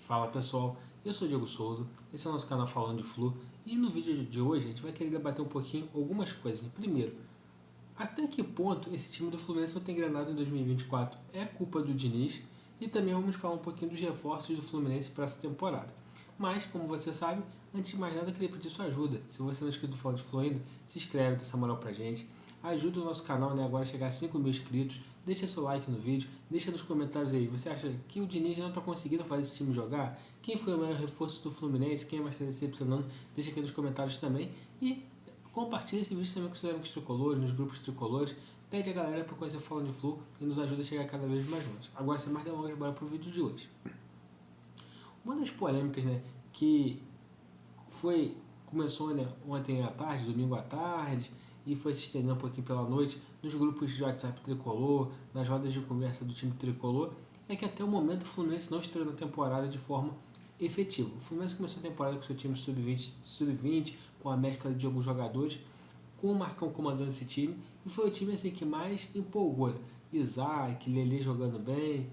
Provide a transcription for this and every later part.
Fala pessoal, eu sou o Diego Souza, esse é o nosso canal Falando de Flu e no vídeo de hoje a gente vai querer debater um pouquinho algumas coisas. Primeiro, até que ponto esse time do Fluminense não tem engrenado em 2024 é culpa do Diniz e também vamos falar um pouquinho dos reforços do Fluminense para essa temporada. Mas, como você sabe, antes de mais nada eu queria pedir sua ajuda. Se você não é inscrito no Falando de Flu ainda, se inscreve, dá essa moral pra gente. Ajuda o nosso canal, né, agora a chegar a 5 mil inscritos. Deixa seu like no vídeo, deixa nos comentários aí. Você acha que o Diniz não está conseguindo fazer esse time jogar? Quem foi o melhor reforço do Fluminense? Quem mais está decepcionando? Deixa aqui nos comentários também. E compartilha esse vídeo também com seus amigos tricolores, nos grupos tricolores. Pede a galera para conhecer o Falando de Flu e nos ajuda a chegar cada vez mais longe. Agora, sem mais delongas, bora pro vídeo de hoje. Uma das polêmicas, né, que começou, né, ontem à tarde, domingo à tarde, e foi se estendendo um pouquinho pela noite, nos grupos de WhatsApp tricolor, nas rodas de conversa do time tricolor, é que até o momento o Fluminense não estreou na temporada de forma efetiva. O Fluminense começou a temporada com seu time sub-20, com a mescla de alguns jogadores, com o Marcão comandando esse time, e foi o time assim, que mais empolgou. Né? Isaac, Lele jogando bem,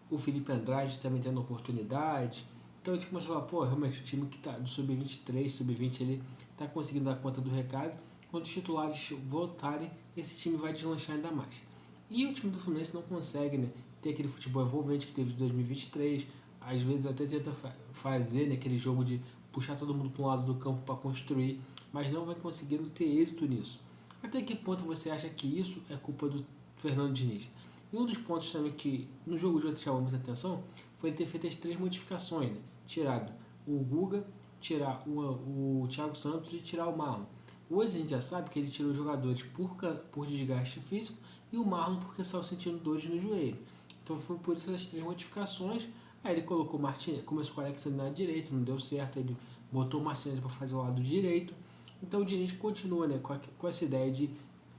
o Felipe Andrade também tendo oportunidade. Então a gente começou a falar, pô, realmente o time que tá do sub-23, sub-20 ele tá conseguindo dar conta do recado. Quando os titulares voltarem, esse time vai deslanchar ainda mais. E o time do Fluminense não consegue, né, ter aquele futebol envolvente que teve de 2023. Às vezes até tenta fazer, né, aquele jogo de puxar todo mundo para um lado do campo para construir, mas não vai conseguindo ter êxito nisso. Até que ponto você acha que isso é culpa do Fernando Diniz? E um dos pontos também que no jogo de ontem chamou muita atenção foi ele ter feito as 3 modificações, né? Tirado o Guga, tirar o Thiago Santos e tirar o Marlon. Hoje a gente já sabe que ele tirou os jogadores por desgaste físico e o Marlon porque saiu sentindo dores no joelho. Então foi por isso as 3 modificações. Aí ele colocou o Martinez, começou com o Alexandre na direita, não deu certo, ele botou o Martinez para fazer o lado direito. Então o Diniz continua, né, com essa ideia de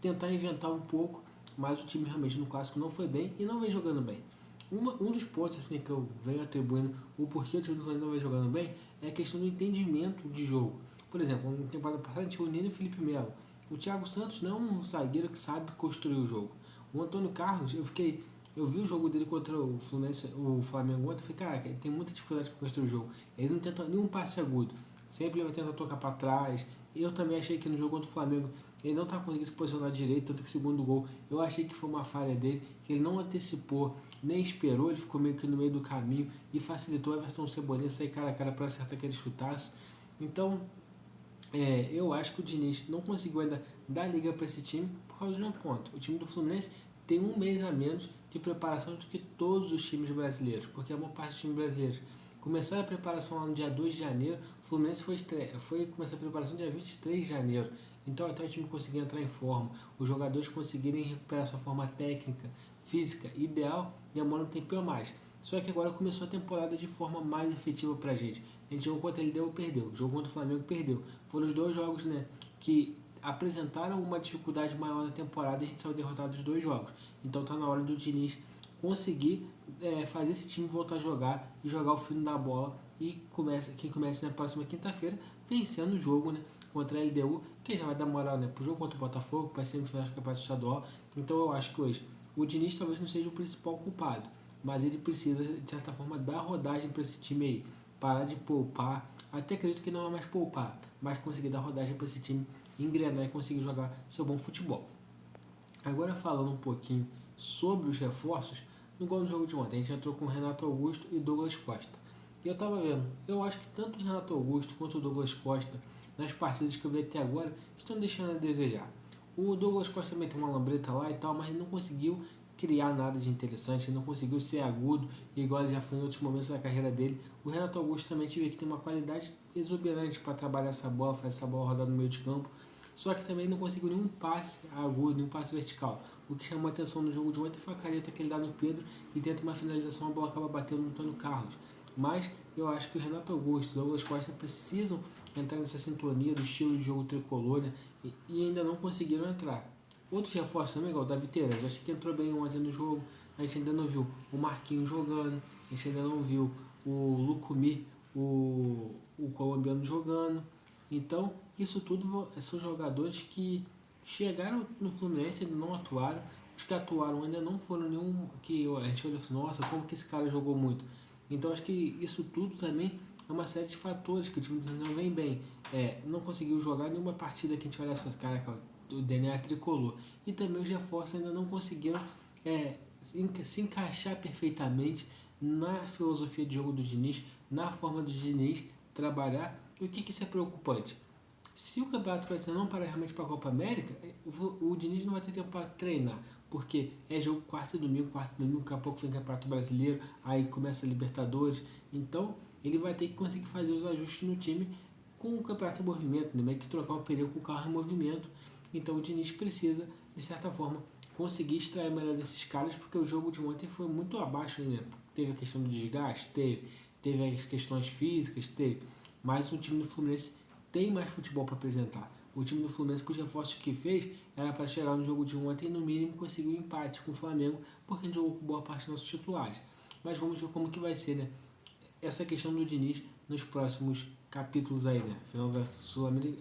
tentar inventar um pouco, mas o time realmente no clássico não foi bem e não vem jogando bem. Um dos pontos assim, que eu venho atribuindo o porquê o time do Fluminense não vem jogando bem é a questão do entendimento de jogo. Por exemplo, na temporada passada a gente tinha o Nino e o Felipe Melo. O Thiago Santos não é um zagueiro que sabe construir o jogo. O Antônio Carlos, eu vi o jogo dele contra o Fluminense, o Flamengo ontem, eu falei, cara, ele tem muita dificuldade para construir o jogo. Ele não tenta nenhum passe agudo. Sempre ele vai tentar tocar para trás. Eu também achei que no jogo contra o Flamengo ele não estava conseguindo se posicionar direito, tanto que o segundo gol eu achei que foi uma falha dele, que ele não antecipou, nem esperou, ele ficou meio que no meio do caminho e facilitou a Everton Cebolinha sair cara a cara para acertar aquele chutaço. Então, eu acho que o Diniz não conseguiu ainda dar liga para esse time por causa de um ponto. O time do Fluminense tem um mês a menos de preparação do que todos os times brasileiros, porque a maior parte dos times brasileiros começaram a preparação lá no dia 2 de janeiro, o Fluminense foi começar a preparação dia 23 de janeiro. Então até o time conseguir entrar em forma, os jogadores conseguirem recuperar sua forma técnica, física, ideal, demora um tempinho a mais. Só que agora começou a temporada de forma mais efetiva pra gente. A gente jogou contra ele deu perdeu. Jogou contra o Flamengo perdeu. Foram os 2 jogos, né, que apresentaram uma dificuldade maior na temporada e a gente saiu derrotado dos 2 jogos. Então tá na hora do Diniz conseguir fazer esse time voltar a jogar e jogar o fino da bola e quem começa na próxima quinta-feira vencendo o jogo, né, contra a LDU, que já vai dar moral, né, pro jogo contra o Botafogo, para semifinal do Campeonato Estadual. Então eu acho que hoje o Diniz talvez não seja o principal culpado, mas ele precisa de certa forma dar rodagem para esse time aí, parar de poupar. Até acredito que não é mais poupar, mas conseguir dar rodagem para esse time engrenar e conseguir jogar seu bom futebol. Agora falando um pouquinho sobre os reforços, no gol do jogo de ontem a gente entrou com o Renato Augusto e Douglas Costa. E eu tava vendo, eu acho que tanto o Renato Augusto quanto o Douglas Costa, nas partidas que eu vi até agora, estão deixando a desejar. O Douglas Costa também tem uma lambreta lá e tal, mas ele não conseguiu criar nada de interessante, ele não conseguiu ser agudo, igual ele já foi em outros momentos da carreira dele. O Renato Augusto também tive que tem uma qualidade exuberante para trabalhar essa bola, fazer essa bola rodar no meio de campo, só que também não conseguiu nenhum passe agudo, nenhum passe vertical. O que chamou a atenção no jogo de ontem foi a caneta que ele dá no Pedro e tenta uma finalização, a bola acaba batendo no Antônio Carlos. Mas eu acho que o Renato Augusto e o Douglas Costa precisam entrar nessa sintonia do estilo de jogo tricolor, né? E ainda não conseguiram entrar. Outros reforços também, igual o Davi Tereza, eu achei que entrou bem ontem no jogo. A gente ainda não viu o Marquinhos jogando, a gente ainda não viu o Lucumí, o colombiano jogando. Então, isso tudo são jogadores que chegaram no Fluminense e não atuaram. Os que atuaram ainda não foram nenhum que a gente olhou assim, nossa, como que esse cara jogou muito. Então acho que isso tudo também é uma série de fatores que o time não vem bem. Não conseguiu jogar nenhuma partida que a gente olha assim, cara, o DNA tricolor. E também os reforços ainda não conseguiram se encaixar perfeitamente na filosofia de jogo do Diniz, na forma do Diniz trabalhar. E o que isso é preocupante? Se o Campeonato Brasileiro não parar realmente para a Copa América, o Diniz não vai ter tempo para treinar, porque é jogo quarto e domingo, daqui a pouco vem Campeonato Brasileiro, aí começa a Libertadores, então ele vai ter que conseguir fazer os ajustes no time com o Campeonato em movimento, né? Meio que trocar o pneu com o carro em movimento, então o Diniz precisa, de certa forma, conseguir extrair melhor desses caras, porque o jogo de ontem foi muito abaixo, né? Teve a questão do desgaste, teve as questões físicas, mas o time do Fluminense tem mais futebol para apresentar. O time do Fluminense, com os reforços que fez, era para chegar no jogo de ontem e no mínimo conseguir um empate com o Flamengo, porque a gente jogou com boa parte dos nossos titulares. Mas vamos ver como que vai ser, né? Essa questão do Diniz nos próximos capítulos aí, né? Final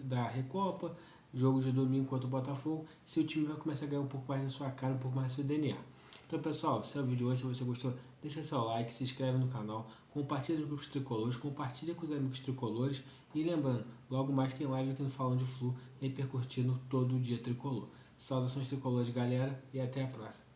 da Recopa, jogo de domingo contra o Botafogo, se o time vai começar a ganhar um pouco mais na sua cara, um pouco mais do seu DNA. Então, pessoal, esse é o vídeo hoje. Se você gostou, deixa seu like, se inscreve no canal, compartilha nos grupos tricolores, compartilha com os amigos tricolores. E lembrando, logo mais tem live aqui no Falando de Flu, repercutindo todo o dia tricolor. Saudações tricolores, galera, e até a próxima.